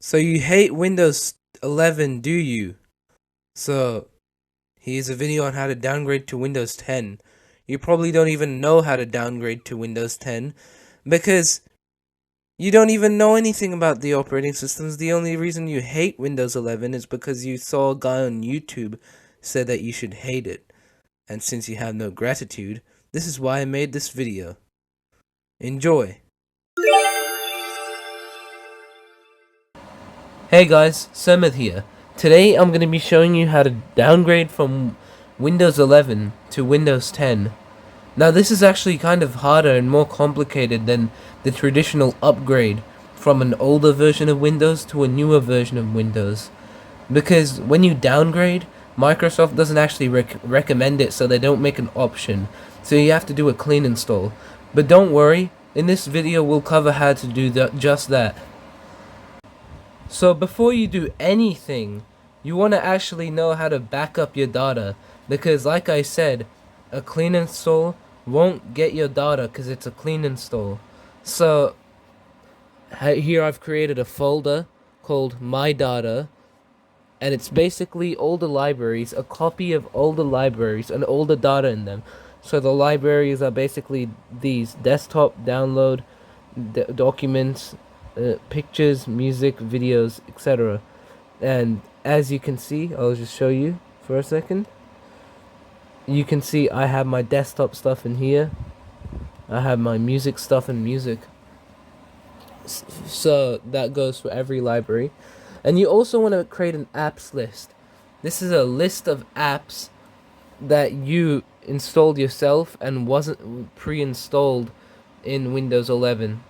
So you hate Windows 11, do you? So here's a video on how to downgrade to Windows 10. You probably don't even know how to downgrade to Windows 10 because you don't even know anything about the operating systems. The only reason you hate Windows 11 is because you saw a guy on YouTube said that you should hate it. And since you have no gratitude, this is why I made this video. Enjoy. Hey guys, Sarmad here. Today I'm going to be showing you how to downgrade from Windows 11 to Windows 10. Now this is actually kind of harder and more complicated than the traditional upgrade from an older version of Windows to a newer version of Windows. Because when you downgrade, Microsoft doesn't actually recommend it, so they don't make an option. So you have to do a clean install. But don't worry, in this video we'll cover how to do just that. So before you do anything, you want to actually know how to back up your data, because like I said, a clean install won't get your data because it's a clean install. So here I've created a folder called My Data, and it's basically all the libraries, a copy of all the libraries and all the data in them. So the libraries are basically these: desktop, download, documents, pictures, music, videos, etc. And as you can see, I'll just show you for a second. You can see I have my desktop stuff in here. I have my music stuff in music. So that goes for every library. And you also want to create an apps list. This is a list of apps that you installed yourself and wasn't pre-installed in Windows 11.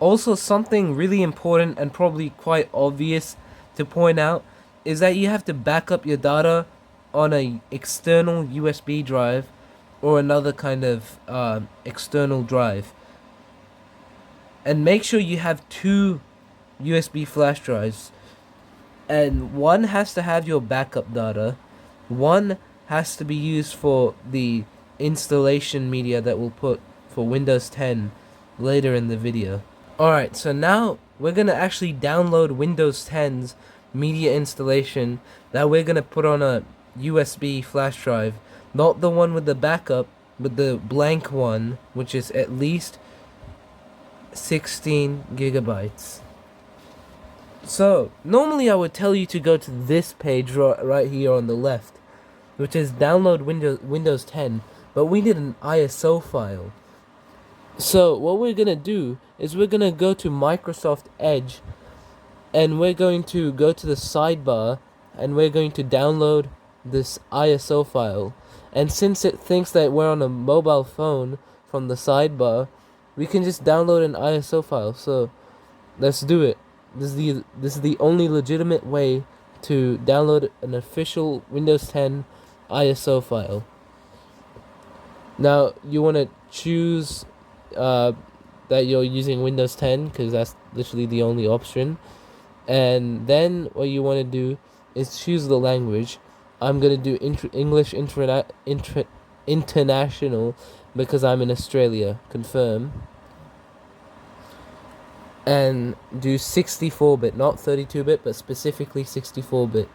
Also, something really important and probably quite obvious to point out is that you have to back up your data on a external USB drive or another kind of external drive. And make sure you have two USB flash drives. And one has to have your backup data. One has to be used for the installation media that we'll put for Windows 10 later in the video. Alright, so now we're going to actually download Windows 10's media installation that we're going to put on a USB flash drive. Not the one with the backup, but the blank one, which is at least 16 gigabytes. So, normally I would tell you to go to this page right here on the left, which is download Windows 10, but we need an ISO file. So what we're going to do is we're going to go to Microsoft Edge, and we're going to go to the sidebar, and we're going to download this ISO file. And since it thinks that we're on a mobile phone from the sidebar, we can just download an ISO file. So let's do it. This is the only legitimate way to download an official Windows 10 ISO file. Now you want to choose that you're using Windows 10, because that's literally the only option. And then what you want to do is choose the language. I'm going to do English International because I'm in Australia. Confirm. And do 64-bit, not 32-bit, but specifically 64-bit.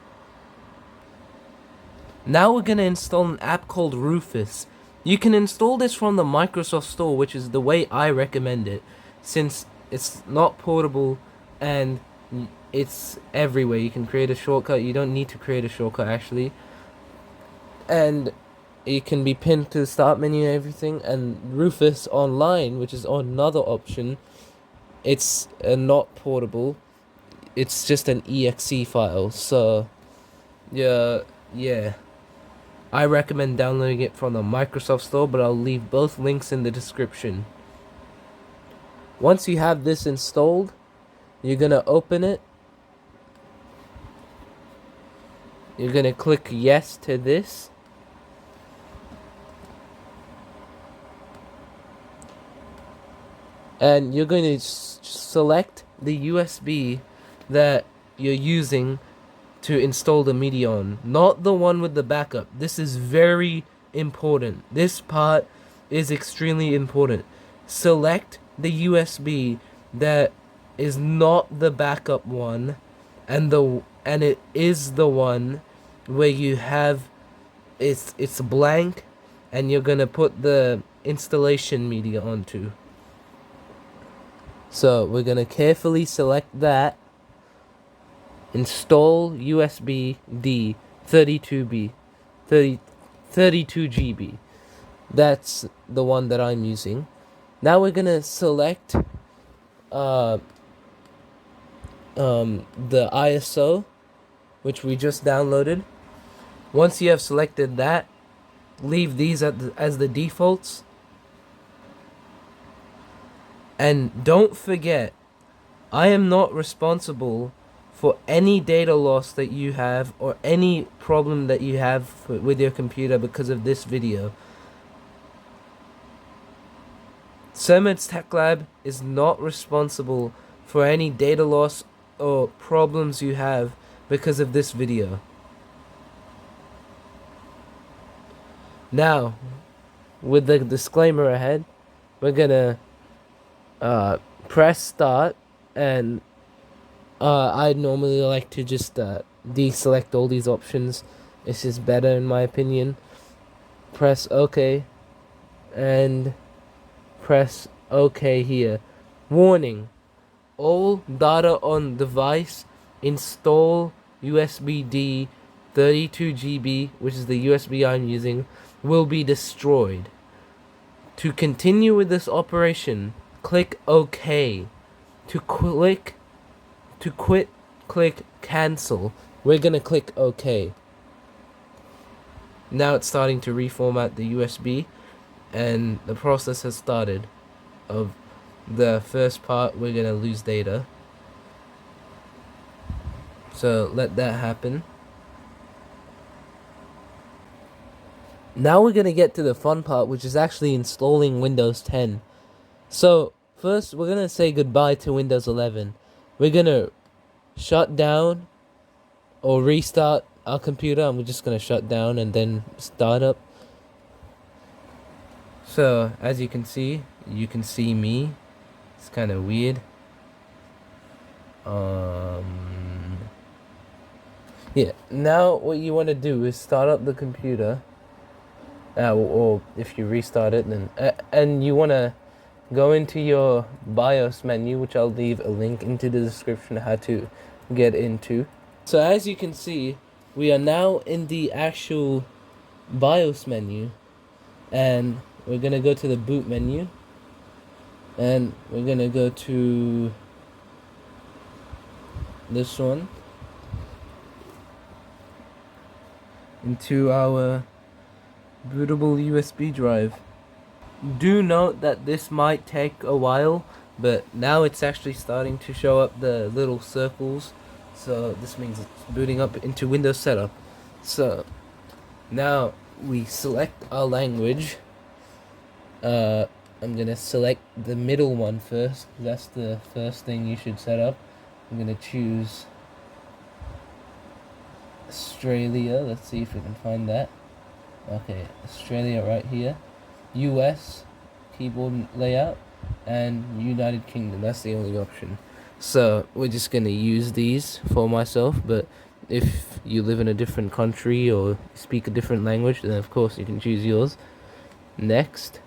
Now we're going to install an app called Rufus. You can install this from the Microsoft Store, which is the way I recommend it, since it's not portable and it's everywhere. You can create a shortcut. You don't need to create a shortcut, actually. And it can be pinned to the start menu and everything. And Rufus Online, which is another option, it's not portable. It's just an exe file. So, yeah. I recommend downloading it from the Microsoft Store, but I'll leave both links in the description. Once you have this installed, you're going to open it. You're going to click yes to this. And you're going to select the USB that you're using to install the media on, not the one with the backup. This is very important. This part is extremely important. Select the USB that is not the backup one, and it is the one where you have it's blank, and you're gonna put the installation media onto. So we're gonna carefully select that. Install USB D 32B 32 GB. That's the one that I'm using. Now we're gonna select the ISO, which we just downloaded. Once you have selected that, leave these as the defaults. And don't forget, I am not responsible for any data loss that you have or any problem that you have with your computer because of this video. Sarmad's Tech Lab is not responsible for any data loss or problems you have because of this video. Now, with the disclaimer ahead, we're gonna press start, and I'd normally like to just deselect all these options. It's just better in my opinion. Press OK and press OK here. Warning: all data on device install USB D 32 GB, which is the USB I'm using, will be destroyed. To continue with this operation, click OK. To quit, click cancel. We're gonna click OK. Now it's starting to reformat the USB, and the process has started of the first part. We're gonna lose data, so let that happen. Now we're gonna get to the fun part, which is actually installing Windows 10. So first we're gonna say goodbye to Windows 11. We're gonna shut down or restart our computer, and we're just gonna shut down and then start up. So as you can see me. It's kind of weird. Yeah, now what you want to do is start up the computer, or if you restart it, then and you want to go into your BIOS menu, which I'll leave a link into the description how to get into. So as you can see, we are now in the actual BIOS menu, and we're gonna go to the boot menu, and we're gonna go to this one, into our bootable USB drive. Do note that this might take a while, but now it's actually starting to show up the little circles, so this means it's booting up into Windows setup. So now we select our language. I'm gonna select the middle one first. That's the first thing you should set up. I'm gonna choose Australia. Let's see if we can find that. Okay, Australia right here. US keyboard layout, and United Kingdom. That's the only option. So we're just gonna use these for myself, but if you live in a different country or speak a different language, then of course you can choose yours. Next.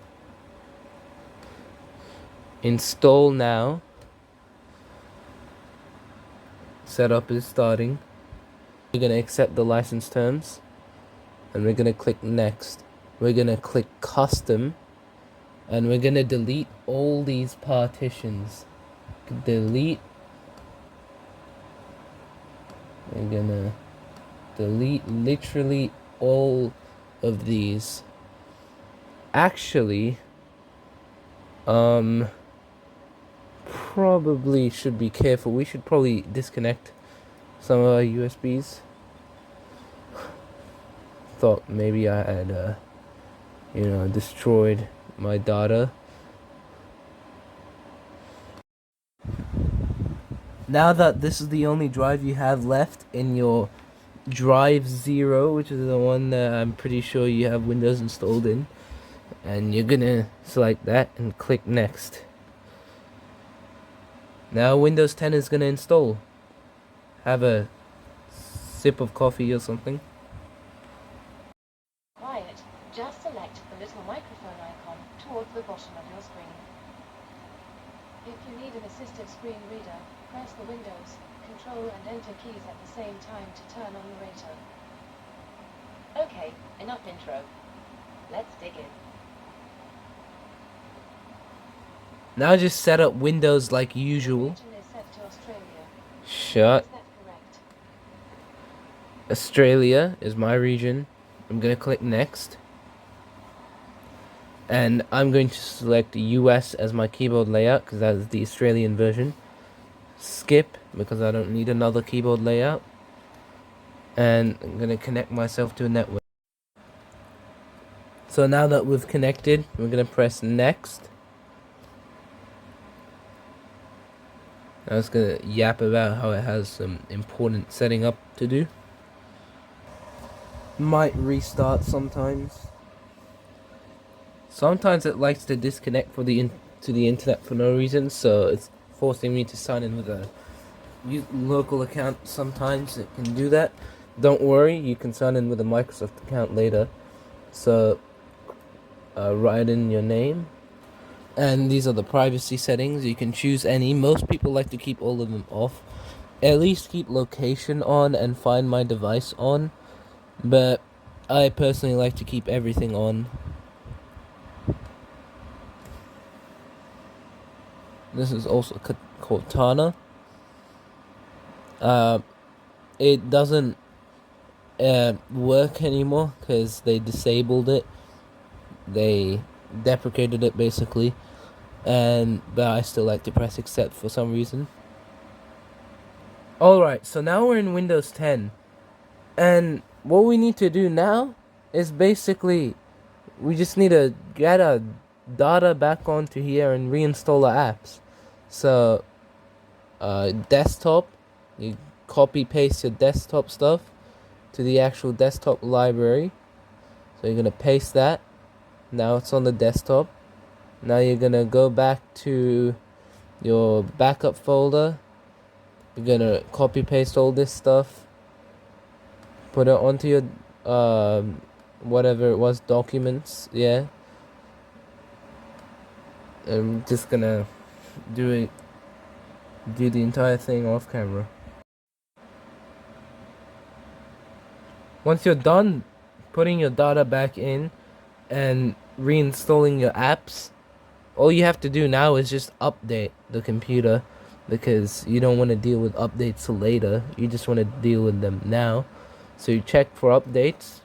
Install now. Setup is starting. We're gonna accept the license terms, and we're gonna click next. We're gonna click custom, and we're gonna delete all these partitions. Delete. We're gonna delete literally all of these. Actually, probably should be careful. We should probably disconnect some of our USBs. Thought maybe I had destroyed my data. Now that this is the only drive you have left in your drive 0, which is the one that I'm pretty sure you have Windows installed in, and you're gonna select that and click next. Now Windows 10 is gonna install. Have a sip of coffee or something. Quiet. Just select the little microphone icon towards the bottom of your screen. If you need an assistive screen reader, press the Windows, Control and Enter keys at the same time to turn on the rater. Okay, enough intro. Let's dig in. Now just set up Windows like usual. Region is set to Australia. Shut. Is that correct? Australia is my region. I'm gonna click next. And I'm going to select US as my keyboard layout because that is the Australian version. Skip because I don't need another keyboard layout. And I'm gonna connect myself to a network. So now that we've connected, we're gonna press next. I was gonna yap about how it has some important setting up to do. Might restart sometimes. Sometimes it likes to disconnect to the internet for no reason, so it's forcing me to sign in with a local account. Sometimes it can do that. Don't worry, you can sign in with a Microsoft account later. So write in your name. And these are the privacy settings. You can choose any. Most people like to keep all of them off. At least keep location on and find my device on. But I personally like to keep everything on. This is also Cortana. It doesn't work anymore because they disabled it. They deprecated it basically. But I still like to press accept for some reason. Alright, so now we're in Windows 10. And what we need to do now is basically we just need to get our data back onto here and reinstall our apps. So desktop, you copy paste your desktop stuff to the actual desktop library. So you're gonna paste that. Now it's on the desktop. Now you're gonna go back to your backup folder. You're gonna copy paste all this stuff, put it onto your whatever it was, documents, yeah. I'm just gonna do the entire thing off camera. Once you're done putting your data back in and reinstalling your apps, all you have to do now is just update the computer, because you don't want to deal with updates later. You just want to deal with them now. So you check for updates,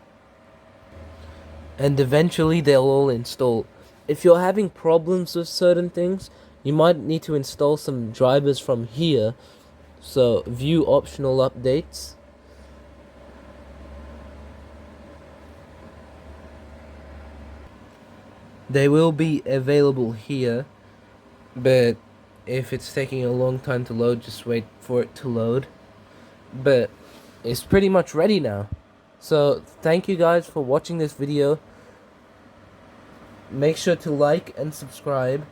and eventually they'll all install. If you're having problems with certain things, you might need to install some drivers from here. So view optional updates. They will be available here, but if it's taking a long time to load, just wait for it to load. But it's pretty much ready now. So thank you guys for watching this video. Make sure to like and subscribe.